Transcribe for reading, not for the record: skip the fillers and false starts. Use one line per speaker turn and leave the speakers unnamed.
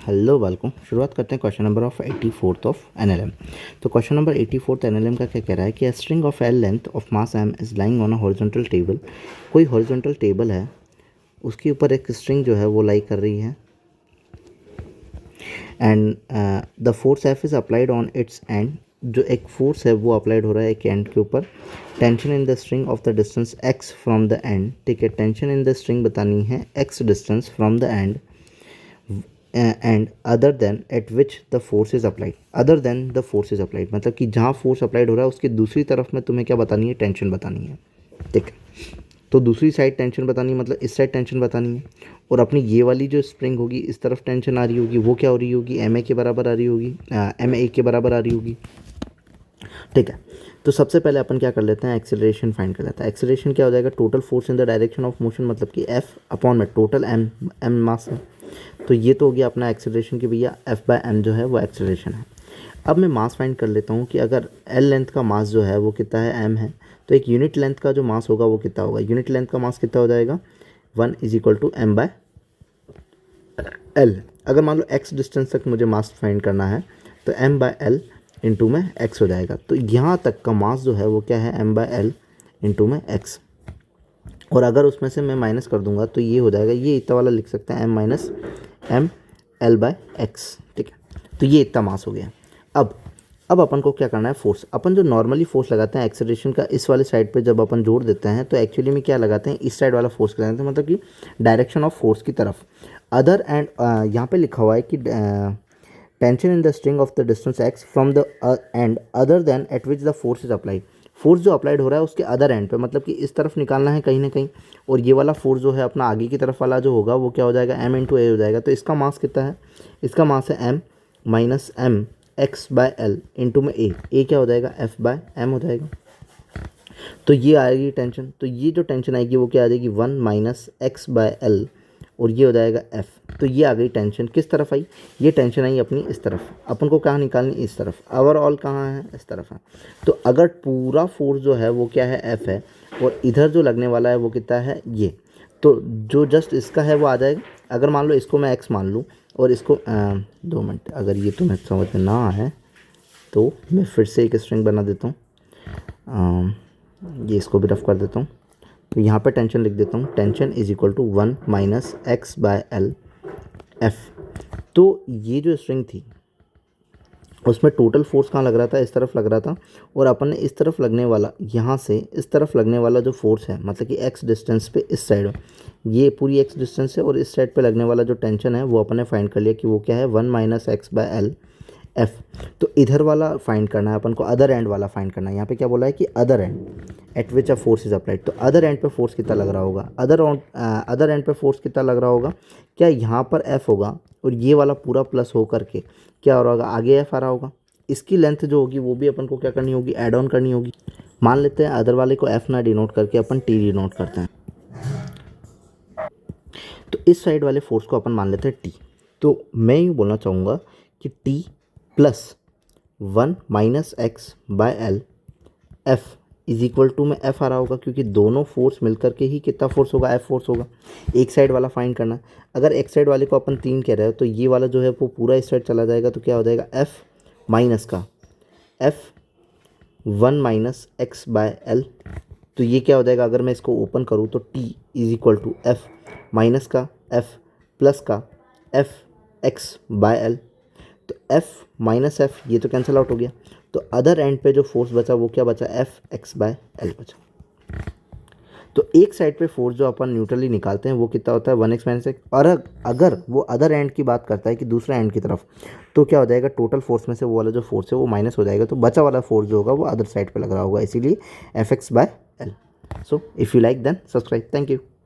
Hello बालकों, शुरुआत करते हैं question number of 84th of NLM. तो क्वेश्चन नंबर 84th एनएलएम का क्या कह रहा है कि string of l length of mass m is lying on a horizontal table. कोई हॉरिजॉन्टल टेबल है, उसके ऊपर एक स्ट्रिंग जो है वो लाई कर रही है and the force F is applied on it's and. जो एक फोर्स है वो अप्लाइड हो रहा है एक एंड के ऊपर। Tension in the string of the distance x from the end. ठीक है, टेंशन इन द स्ट्रिंग बतानी है x distance from the end and other than eight which the force is applied. Other than the force is applied मतलब कि जहाँ force applied हो रहा है उसकी दूसरी तरफ में तुम्हें क्या बतानी है, टेंशन बतानी है। ठीक है, तो दूसरी साइड टेंशन बतानी है, मतलब इस साइड टेंशन बतानी है। और अपनी ये वाली जो स्प्रिंग होगी इस तरफ टेंशन आ रही होगी, वो क्या हो रही होगी, एम ए के बराबर आ रही होगी, एम ए के बराबर आ रही होगी। ठीक है, तो सबसे पहले अपन क्या कर लेते हैं, एक्सेलरेशन फाइंड कर लेते हैं। एक्सेलरेशन क्या हो जाएगा, total force in the direction of motion, मतलब कि एफ अपॉन में टोटल एम मास है। तो ये तो हो गया अपना एक्सेलरेशन की भैया, एफ बाय एम जो है वो एक्सेलरेशन है। अब मैं मास फाइंड कर लेता हूँ कि अगर एल लेंथ का मास जो है वो कितना है, एम है, तो एक यूनिट लेंथ का जो मास होगा वो कितना होगा। यूनिट लेंथ का मास कितना हो जाएगा, 1 is equal to m by l. अगर मान लो एक्स डिस्टेंस तक मुझे मास फाइंड करना है तो एम बाय एल इंटू में एक्स हो जाएगा। तो यहाँ तक का मास जो है वो क्या है, एम बाय एल इंटू में एक्स। और अगर उसमें से मैं माइनस कर दूंगा तो ये हो जाएगा, ये इतना वाला लिख सकते हैं, m minus m l by x. ठीक है, तो ये इतना मास हो गया। अब अपन को क्या करना है, फोर्स। अपन जो नॉर्मली फोर्स लगाते हैं एक्सेलरेशन का इस वाले साइड पे जब अपन जोड़ देते हैं तो एक्चुअली में क्या लगाते हैं, इस साइड वाला फोर्स लगाते हैं, मतलब कि डायरेक्शन ऑफ फोर्स की तरफ। अदर एंड यहाँ पे लिखा हुआ है कि tension in the string of the distance x from the end other than eight which the force is applied. Force जो अप्लाइड हो रहा है उसके अदर एंड पे, मतलब कि इस तरफ निकालना है कहीं ना कहीं। और ये वाला फोर्स जो है अपना आगे की तरफ वाला जो होगा वो क्या हो जाएगा, एम इंटू ए हो जाएगा। तो इसका मास कितना है, इसका मास है m minus m x by l into में ए क्या हो जाएगा, एफ बाय एम हो जाएगा। तो ये आएगी टेंशन, तो ये जो टेंशन आएगी वो क्या आ जाएगी, 1 माइनस एक्स बाय एल, और ये हो जाएगा एफ। तो ये आ गई टेंशन, किस तरफ आई, ये टेंशन आई अपनी इस तरफ। अपन को कहाँ निकालनी, इस तरफ। ओवरऑल कहाँ है, इस तरफ है। तो अगर पूरा फोर्स जो है वो क्या है, एफ है, और इधर जो लगने वाला है वो कितना है, ये, तो जो जस्ट इसका है वो आ जाएगा। अगर मान लो इसको मैं एक्स मान लूँ और इसको 2 मिनट, अगर ये तुम्हें समझ में ना आए तो मैं फिर से एक स्ट्रिंग बना देता हूँ, ये इसको भी रफ कर देता हूँ। तो यहाँ पे टेंशन लिख देता हूँ, tension is equal to 1 minus x by l f. तो ये जो स्ट्रिंग थी उसमें टोटल फोर्स कहाँ लग रहा था, इस तरफ लग रहा था। और अपन ने इस तरफ लगने वाला, यहाँ से इस तरफ लगने वाला जो फोर्स है, मतलब कि एक्स डिस्टेंस पे इस साइड, ये पूरी एक्स डिस्टेंस है, और इस साइड पे लगने वाला जो टेंशन है वो अपन ने फाइंड कर लिया कि वो क्या है, 1 minus x by l f. तो इधर वाला फाइंड करना है अपन को, अदर एंड वाला फाइंड करना है। यहाँ पे क्या बोला है कि other and eight which a force is applied. तो अदर एंड पे फोर्स कितना लग रहा होगा, अदर एंड पे फोर्स कितना लग रहा होगा, क्या यहाँ पर एफ होगा और ये वाला पूरा प्लस हो करके क्या हो रहा होगा, आगे एफ आ रहा होगा। इसकी लेंथ जो होगी वो भी अपन को क्या करनी होगी, ऐड ऑन करनी होगी। मान लेते हैं अदर वाले को एफ ना डिनोट करके अपन टी डिनोट करते हैं। तो इस साइड वाले फोर्स को अपन मान लेते हैं टी। तो मैं ये बोलना चाहूँगा कि t plus 1 minus x by l f is equal to में एफ आ रहा होगा, क्योंकि दोनों फोर्स मिलकर के ही कितना फोर्स होगा, एफ फोर्स होगा। एक साइड वाला फाइंड करना है। अगर एक साइड वाले को अपन 3 कह रहे हो तो ये वाला जो है वो पूरा इस साइड चला जाएगा। तो क्या हो जाएगा, एफ माइनस का F 1 minus x by l. तो ये क्या हो जाएगा, अगर मैं इसको ओपन करूँ तो t is equal to f minus का एफ प्लस का एफ एक्स बाय एल। तो एफ माइनस एफ ये तो कैंसिल आउट हो गया। तो अदर एंड पे जो फोर्स बचा वो क्या बचा, एफ एक्स बाय एल बचा। तो एक साइड पे फोर्स जो अपन न्यूट्रली निकालते हैं वो कितना होता है, 1x माइनस एक्स। और अगर वो अदर एंड की बात करता है कि दूसरा एंड की तरफ, तो क्या हो जाएगा, टोटल फोर्स में से वो वाला जो फोर्स है वो माइनस हो जाएगा। तो बचा वाला फोर्स जो होगा वो अदर साइड पे लग रहा होगा, इसीलिए f x by l. So if you like then subscribe. Thank you.